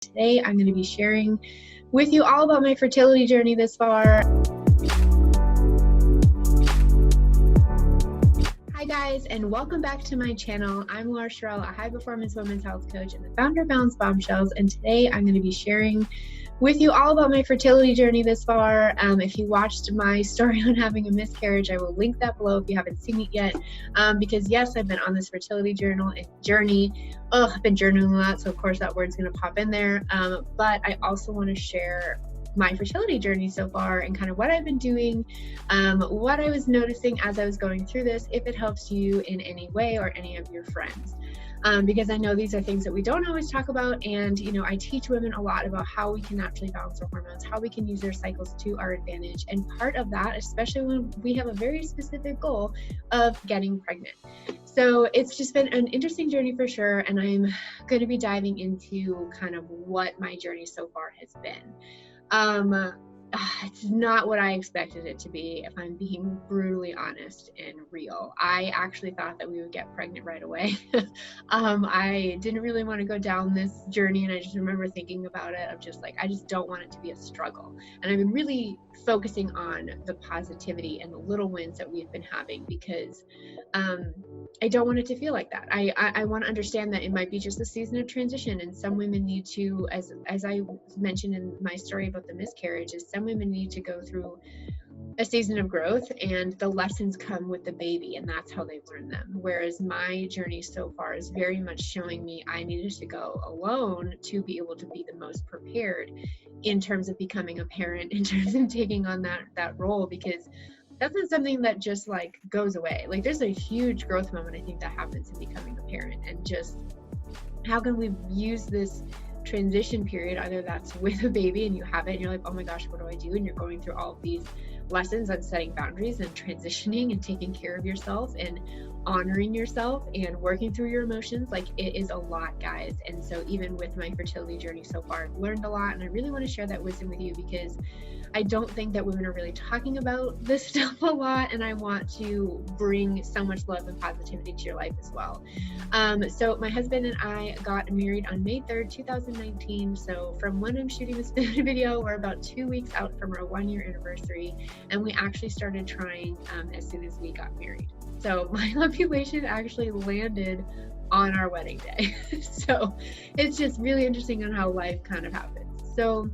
Today, I'm going to be sharing with you all about my fertility journey this far. Hi guys, and welcome back to my channel. I'm Laura Sherrill, a high-performance women's health coach and the founder of Balance Bombshells, and today I'm going to be sharing with you all about my fertility journey this far. If you watched my story on having a miscarriage, I will link that below if you haven't seen it yet, because yes, I've been on this fertility journey. I've been journaling a lot, so of course that word's going to pop in there, but I also want to share my fertility journey so far and kind of what I've been doing, what I was noticing as I was going through this, if it helps you in any way or any of your friends. Because I know these are things that we don't always talk about, and I teach women a lot about how we can naturally balance our hormones, how we can use our cycles to our advantage, and part of that, especially when we have a very specific goal of getting pregnant. So it's just been an interesting journey for sure, and I'm going to be diving into kind of what my journey so far has been. It's not what I expected it to be, if I'm being brutally honest and real. I actually thought that we would get pregnant right away. I didn't really want to go down this journey, and I just remember thinking about it of just like, I just don't want it to be a struggle. And I've been really focusing on the positivity and the little wins that we've been having, because I don't want it to feel like that. I want to understand that it might be just a season of transition, and some women need to, as I mentioned in my story about the miscarriages, some women need to go through a season of growth, and the lessons come with the baby, and that's how they learn them. Whereas my journey so far is very much showing me I needed to go alone to be able to be the most prepared in terms of becoming a parent, in terms of taking on that role, because that's not something that just like goes away. Like, there's a huge growth moment I think that happens in becoming a parent, and just how can we use this transition period, either that's with a baby and you have it and you're like, oh my gosh, what do I do? And you're going through all of these lessons on setting boundaries and transitioning and taking care of yourself and honoring yourself and working through your emotions. Like, it is a lot, guys. And so even with my fertility journey so far, I've learned a lot, and I really want to share that wisdom with you, because I don't think that women are really talking about this stuff a lot, and I want to bring so much love and positivity to your life as well. So my husband and I got married on May 3rd, 2019. So from when I'm shooting this video, we're about 2 weeks out from our 1-year anniversary, and we actually started trying as soon as we got married. So my ovulation actually landed on our wedding day. So it's just really interesting on how life kind of happens. So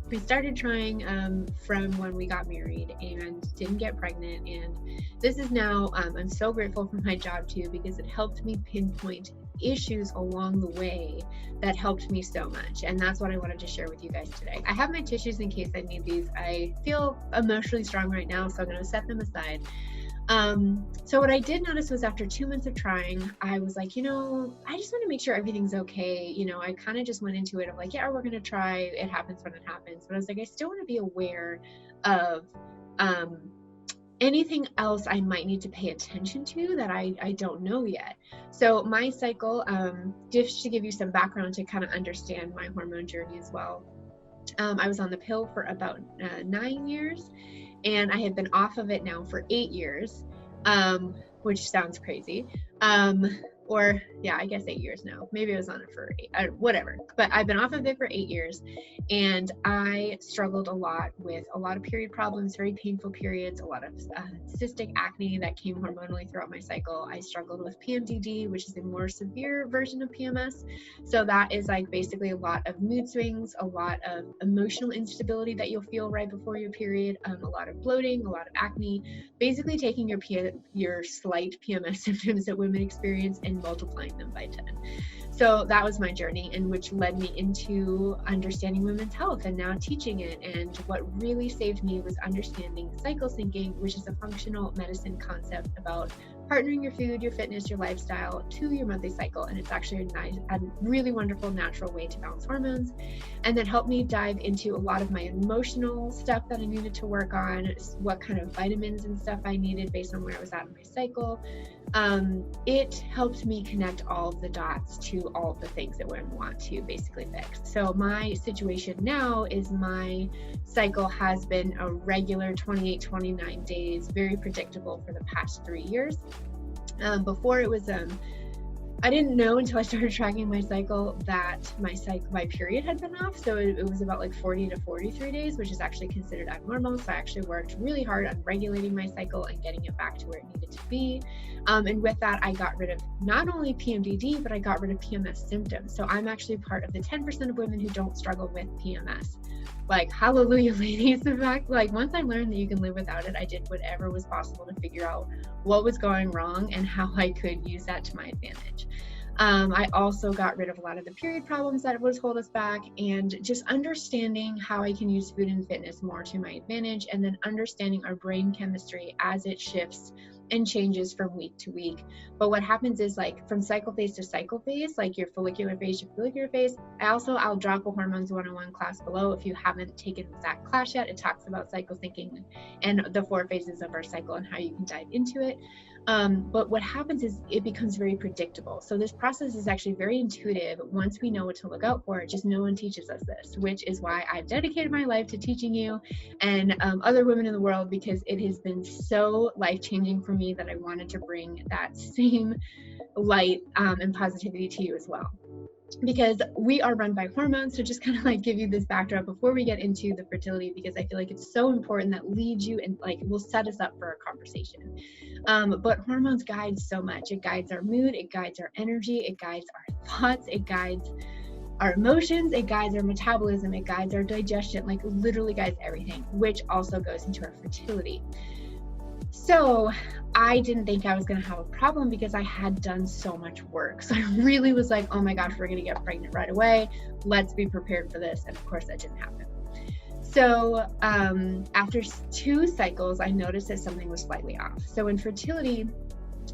we started trying from when we got married and didn't get pregnant. And this is now, I'm so grateful for my job too, because it helped me pinpoint issues along the way that helped me so much. And that's what I wanted to share with you guys today. I have my tissues in case I need these. I feel emotionally strong right now, so I'm going to set them aside. So what I did notice was, after 2 months of trying, I was like, I just want to make sure everything's okay. I kind of just went into it of like, yeah, we're going to try. It happens when it happens. But I was like, I still want to be aware of, anything else I might need to pay attention to that I don't know yet. So my cycle, just to give you some background to kind of understand my hormone journey as well. I was on the pill for about 9 years, and I had been off of it now for 8 years, which sounds crazy. Or yeah, I guess 8 years now. Maybe I was on it for 8, whatever. But I've been off of it for 8 years, and I struggled a lot with a lot of period problems, very painful periods, a lot of cystic acne that came hormonally throughout my cycle. I struggled with PMDD, which is a more severe version of PMS. So that is like basically a lot of mood swings, a lot of emotional instability that you'll feel right before your period, a lot of bloating, a lot of acne, basically taking your slight PMS symptoms that women experience and multiplying them by 10. So that was my journey, and which led me into understanding women's health and now teaching it. And what really saved me was understanding cycle syncing, which is a functional medicine concept about partnering your food, your fitness, your lifestyle to your monthly cycle. And it's actually a really wonderful natural way to balance hormones. And that helped me dive into a lot of my emotional stuff that I needed to work on, what kind of vitamins and stuff I needed based on where I was at in my cycle. It helped me connect all of the dots to all of the things that women want to basically fix. So my situation now is my cycle has been a regular 28, 29 days, very predictable for the past 3 years. Before it was I didn't know until I started tracking my cycle that my period had been off. So it was about like 40 to 43 days, which is actually considered abnormal. So I actually worked really hard on regulating my cycle and getting it back to where it needed to be. And with that, I got rid of not only PMDD, but I got rid of PMS symptoms. So I'm actually part of the 10% of women who don't struggle with PMS. Like, hallelujah, ladies. In fact, like, once I learned that you can live without it, I did whatever was possible to figure out what was going wrong and how I could use that to my advantage. I also got rid of a lot of the period problems that would hold us back, and just understanding how I can use food and fitness more to my advantage, and then understanding our brain chemistry as it shifts and changes from week to week. But what happens is, like, from cycle phase to cycle phase, like your follicular phase to follicular phase, I'll drop a hormones 101 class below. If you haven't taken that class yet, it talks about cycle thinking and the 4 phases of our cycle and how you can dive into it. But what happens is it becomes very predictable. So this process is actually very intuitive once we know what to look out for. Just no one teaches us this, which is why I've dedicated my life to teaching you and other women in the world, because it has been so life-changing for me that I wanted to bring that same light and positivity to you as well. Because we are run by hormones. So just kind of like give you this backdrop before we get into the fertility, because I feel like it's so important, that leads you and like will set us up for a conversation. But hormones guide so much. It guides our mood, it guides our energy, it guides our thoughts, it guides our emotions, it guides our metabolism, it guides our digestion, like literally guides everything, which also goes into our fertility. So I didn't think I was going to have a problem because I had done so much work. So I really was like, oh my gosh, we're going to get pregnant right away. Let's be prepared for this. And of course that didn't happen. So after 2 cycles, I noticed that something was slightly off. So in fertility,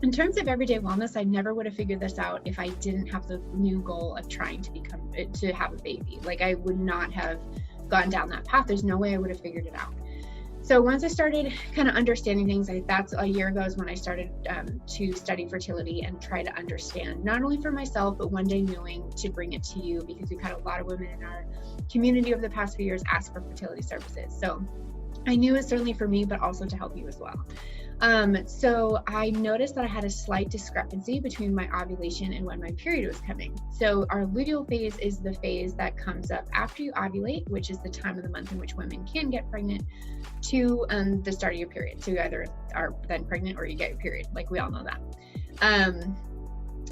in terms of everyday wellness, I never would have figured this out if I didn't have the new goal of trying to have a baby. Like, I would not have gone down that path. There's no way I would have figured it out. So once I started kind of understanding things, that's a year ago is when I started to study fertility and try to understand, not only for myself, but one day knowing to bring it to you, because we've had a lot of women in our community over the past few years ask for fertility services. So I knew it certainly for me, but also to help you as well. So I noticed that I had a slight discrepancy between my ovulation and when my period was coming. So our luteal phase is the phase that comes up after you ovulate, which is the time of the month in which women can get pregnant, to the start of your period. So you either are then pregnant or you get your period, like we all know that.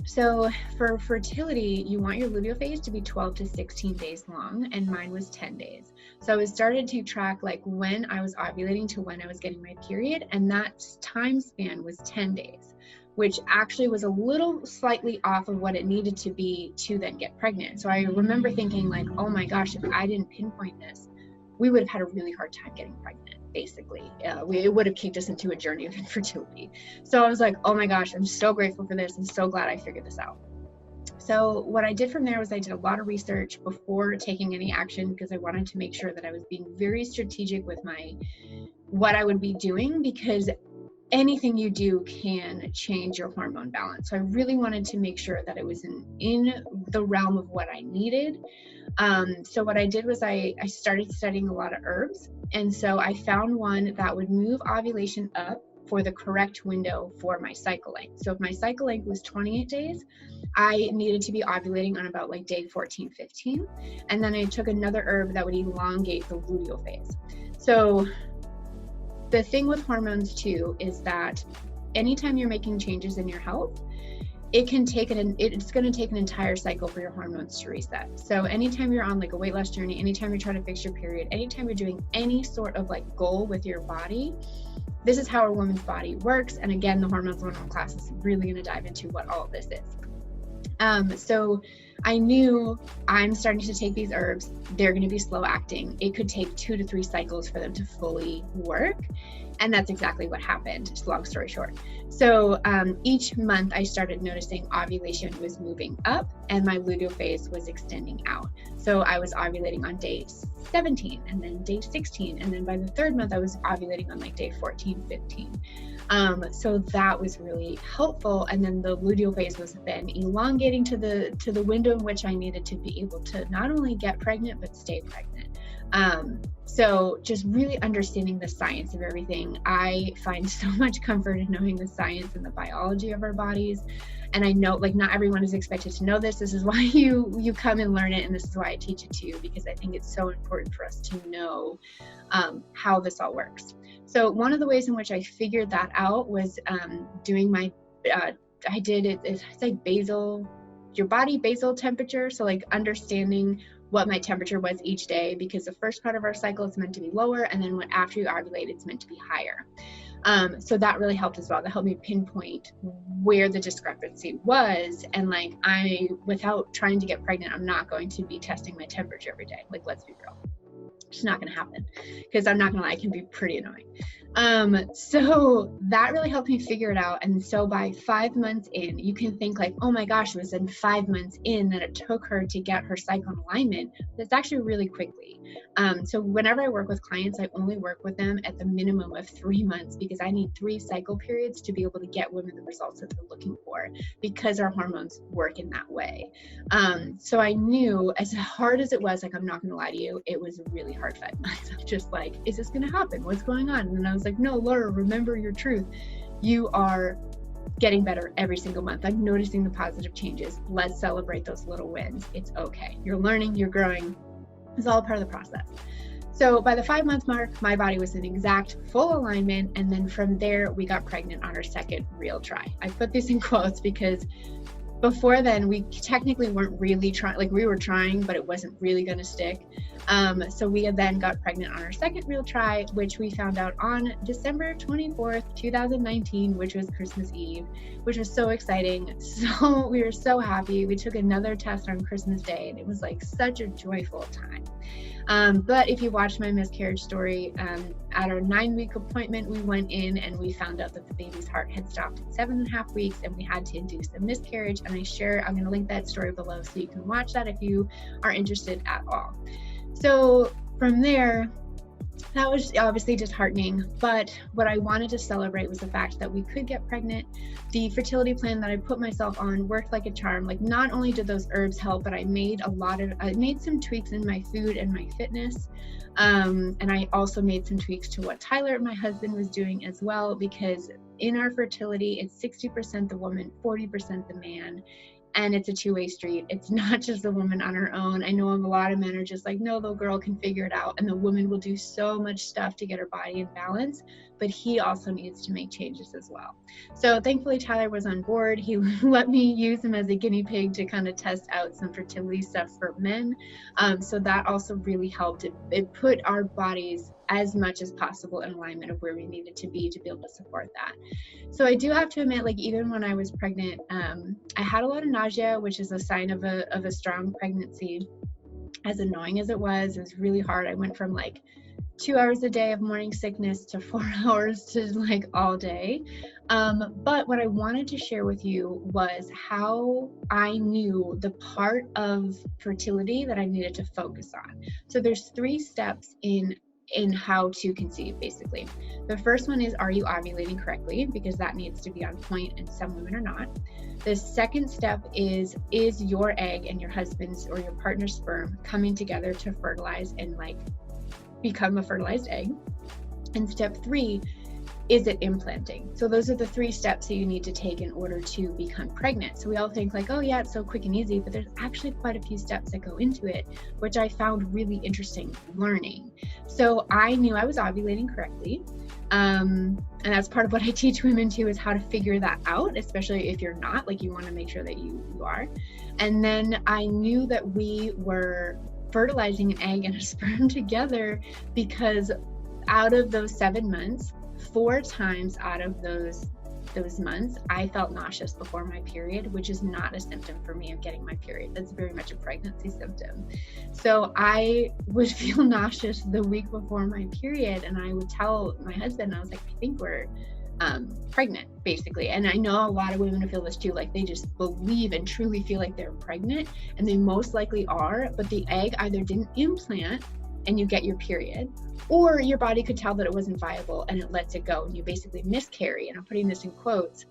So for fertility, you want your luteal phase to be 12 to 16 days long, and mine was 10 days. So I started to track like when I was ovulating to when I was getting my period, and that time span was 10 days, which actually was a little slightly off of what it needed to be to then get pregnant. So I remember thinking like, oh my gosh, if I didn't pinpoint this, we would have had a really hard time getting pregnant, basically. It would have kicked us into a journey of infertility. So I was like, oh my gosh, I'm so grateful for this. I'm so glad I figured this out. So what I did from there was I did a lot of research before taking any action, because I wanted to make sure that I was being very strategic with what I would be doing, because anything you do can change your hormone balance. So I really wanted to make sure that it was in the realm of what I needed. So what I did was I started studying a lot of herbs. And so I found one that would move ovulation up for the correct window for my cycle length. So if my cycle length was 28 days, I needed to be ovulating on about like day 14, 15. And then I took another herb that would elongate the luteal phase. So the thing with hormones too is that anytime you're making changes in your health, it's going to take an entire cycle for your hormones to reset. So anytime you're on like a weight loss journey, anytime you're trying to fix your period, anytime you're doing any sort of like goal with your body, this is how a woman's body works. And again, the hormones 101 class is really going to dive into what all of this is. So I knew I'm starting to take these herbs. They're going to be slow acting. It could take 2 to 3 cycles for them to fully work. And that's exactly what happened, just long story short. So each month I started noticing ovulation was moving up and my luteal phase was extending out. So I was ovulating on day 17 and then day 16. And then by the 3rd month, I was ovulating on like day 14, 15. So that was really helpful. And then the luteal phase was then elongating to the window in which I needed to be able to not only get pregnant, but stay pregnant. So just really understanding the science of everything. I find so much comfort in knowing the science and the biology of our bodies. And I know, like, not everyone is expected to know this. This is why you come and learn it, and this is why I teach it too, because I think it's so important for us to know how this all works. So one of the ways in which I figured that out was doing my I did it. It's like your body basal temperature. So like understanding what my temperature was each day, because the first part of our cycle is meant to be lower, and then after you ovulate, it's meant to be higher. So that really helped as well. That helped me pinpoint where the discrepancy was. And like, without trying to get pregnant, I'm not going to be testing my temperature every day. Like, let's be real. It's not going to happen, because I'm not going to lie, it can be pretty annoying. So that really helped me figure it out. And so by 5 months in, you can think like, oh my gosh, it was in 5 months in that it took her to get her cycle in alignment. But it's actually really quickly. So whenever I work with clients, I only work with them at the minimum of 3 months, because I need 3 cycle periods to be able to get women the results that they're looking for, because our hormones work in that way. So I knew, as hard as it was, like, I'm not going to lie to you, it was a really hard 5 months. I'm just like, is this going to happen? What's going on? And I was like, no, Laura, remember your truth. You are getting better every single month. I'm noticing the positive changes. Let's celebrate those little wins. It's okay. You're learning, you're growing. It's all part of the process. So by the 5 month mark, my body was in exact full alignment. And then from there, we got pregnant on our second real try. I put these in quotes because before then, we technically weren't really trying, like, we were trying, but it wasn't really going to stick. So we then got pregnant on our second real try, which we found out on December 24th, 2019, which was Christmas Eve, which was so exciting. So we were so happy. We took another test on Christmas Day, and it was like such a joyful time. But if you watch my miscarriage story, at our 9-week appointment, we went in and we found out that the baby's heart had stopped at 7.5 weeks, and we had to induce a miscarriage. And I'm going to link that story below so you can watch that if you are interested at all. So from there, that was obviously disheartening, but what I wanted to celebrate was the fact that we could get pregnant. The fertility plan that I put myself on worked like a charm. Like, not only did those herbs help, but I made some tweaks in my food and my fitness. And I also made some tweaks to what Tyler, my husband, was doing as well, because in our fertility, it's 60% the woman, 40% the man. And it's a two-way street. It's not just the woman on her own. I know a lot of men are just like, no, the girl can figure it out. And the woman will do so much stuff to get her body in balance, but he also needs to make changes as well. So thankfully, Tyler was on board. He let me use him as a guinea pig to kind of test out some fertility stuff for men. So that also really helped. It put our bodies as much as possible in alignment of where we needed to be able to support that. So I do have to admit, like, even when I was pregnant, I had a lot of nausea, which is a sign of a strong pregnancy. As annoying as it was really hard. I went from like 2 hours a day of morning sickness to 4 hours to like all day. But what I wanted to share with you was how I knew the part of fertility that I needed to focus on. So there's 3 steps in how to conceive, basically. The first one is, are you ovulating correctly? Because that needs to be on point, and some women are not. The second step is your egg and your husband's or your partner's sperm coming together to fertilize and like become a fertilized egg? And step 3, is it implanting? So those are the 3 steps that you need to take in order to become pregnant. So we all think like, oh yeah, it's so quick and easy, but there's actually quite a few steps that go into it, which I found really interesting learning. So I knew I was ovulating correctly. And that's part of what I teach women too, is how to figure that out, especially if you're not, like, you want to make sure that you are. And then I knew that we were fertilizing an egg and a sperm together, because out of those 7 months, 4 times out of those months, I felt nauseous before my period, which is not a symptom for me of getting my period. That's very much a pregnancy symptom. So I would feel nauseous the week before my period, and I would tell my husband, I was like, I think we're pregnant, basically. And I know a lot of women feel this too, like they just believe and truly feel like they're pregnant, and they most likely are, but the egg either didn't implant and you get your period, or your body could tell that it wasn't viable and it lets it go and you basically miscarry. And I'm putting this in quotes.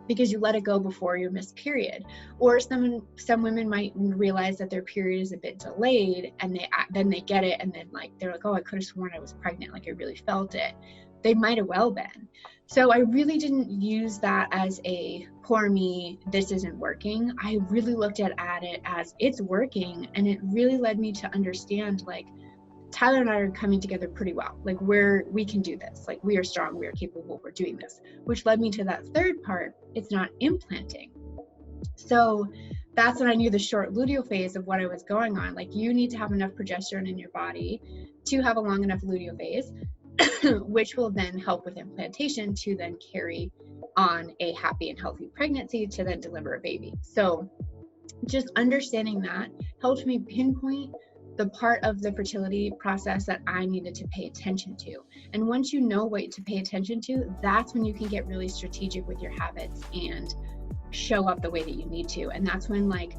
because you let it go before your missed period. Or some women might realize that their period is a bit delayed, and then they get it, and then like they're like, oh, I could have sworn I was pregnant, like I really felt it. They might have well been. So I really didn't use that as a poor me, this isn't working. I really looked at it as it's working, and it really led me to understand, like, Tyler and I are coming together pretty well. Like we can do this. Like we are strong, we are capable, we're doing this. Which led me to that third part, it's not implanting. So that's when I knew the short luteal phase of what I was going on. Like you need to have enough progesterone in your body to have a long enough luteal phase, which will then help with implantation to then carry on a happy and healthy pregnancy to then deliver a baby. So just understanding that helped me pinpoint the part of the fertility process that I needed to pay attention to. And once you know what to pay attention to, that's when you can get really strategic with your habits and show up the way that you need to. And that's when, like,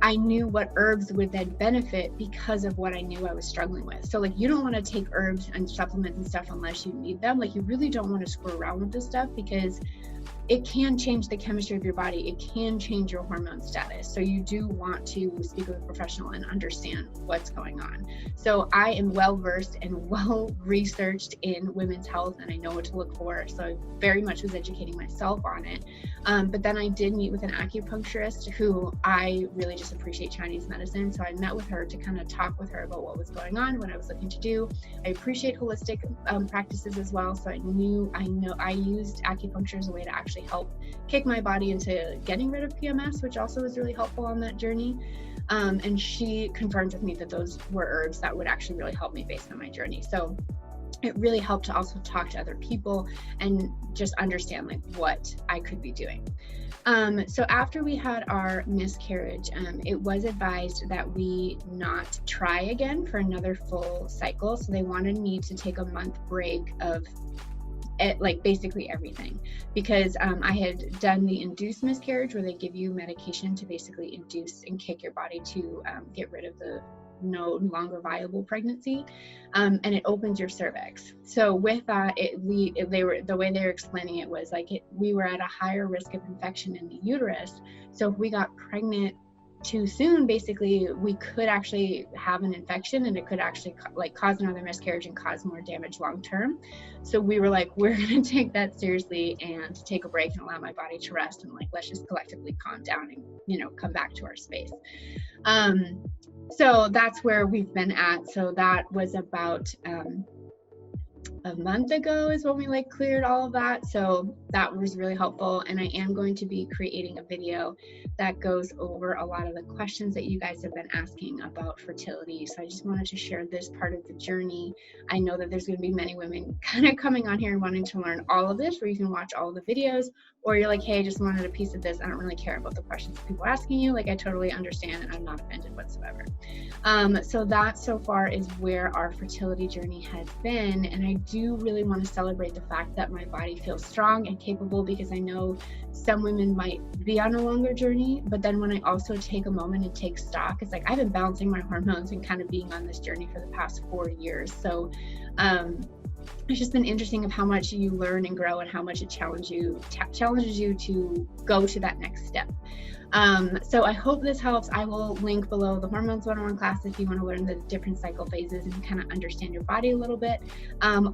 I knew what herbs would then benefit because of what I knew I was struggling with. So like, you don't want to take herbs and supplements and stuff unless you need them. Like you really don't want to screw around with this stuff because it can change the chemistry of your body. It can change your hormone status. So you do want to speak with a professional and understand what's going on. So I am well versed and well researched in women's health, and I know what to look for. So I very much was educating myself on it. But then I did meet with an acupuncturist who I really just appreciate Chinese medicine. So I met with her to kind of talk with her about what was going on, what I was looking to do. I appreciate holistic practices as well. So I used acupuncture as a way to actually help kick my body into getting rid of PMS, which also was really helpful on that journey. And she confirmed with me that those were herbs that would actually really help me based on my journey. So it really helped to also talk to other people and just understand like what I could be doing. So after we had our miscarriage, it was advised that we not try again for another full cycle. So they wanted me to take a month break of like basically everything, because I had done the induced miscarriage where they give you medication to basically induce and kick your body to get rid of the no longer viable pregnancy, and it opens your cervix. So with that, the way they were explaining it was like we were at a higher risk of infection in the uterus. So if we got pregnant too soon, basically we could actually have an infection, and it could actually like cause another miscarriage and cause more damage long term. So we were like, we're going to take that seriously and take a break and allow my body to rest, and like let's just collectively calm down and come back to our space. So that's where we've been at. So that was about a month ago is when we like cleared all of that. So that was really helpful. And I am going to be creating a video that goes over a lot of the questions that you guys have been asking about fertility. So I just wanted to share this part of the journey. I know that there's going to be many women kind of coming on here and wanting to learn all of this, where you can watch all of the videos, or you're like, hey, I just wanted a piece of this. I don't really care about the questions people are asking you. Like, I totally understand, and I'm not offended whatsoever. So that so far is where our fertility journey has been. And I do really want to celebrate the fact that my body feels strong and capable, because I know some women might be on a longer journey, but then when I also take a moment and take stock, it's like I've been balancing my hormones and kind of being on this journey for the past 4 years. So it's just been interesting of how much you learn and grow, and how much it challenges you to go to that next step. So I hope this helps. I will link below the Hormones 101 class if you want to learn the different cycle phases and kind of understand your body a little bit.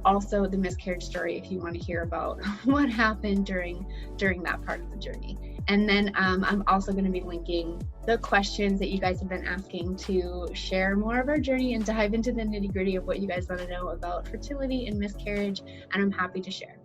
Also the miscarriage story if you want to hear about what happened during that part of the journey. And then I'm also going to be linking the questions that you guys have been asking to share more of our journey and dive into the nitty-gritty of what you guys want to know about fertility and miscarriage, and I'm happy to share.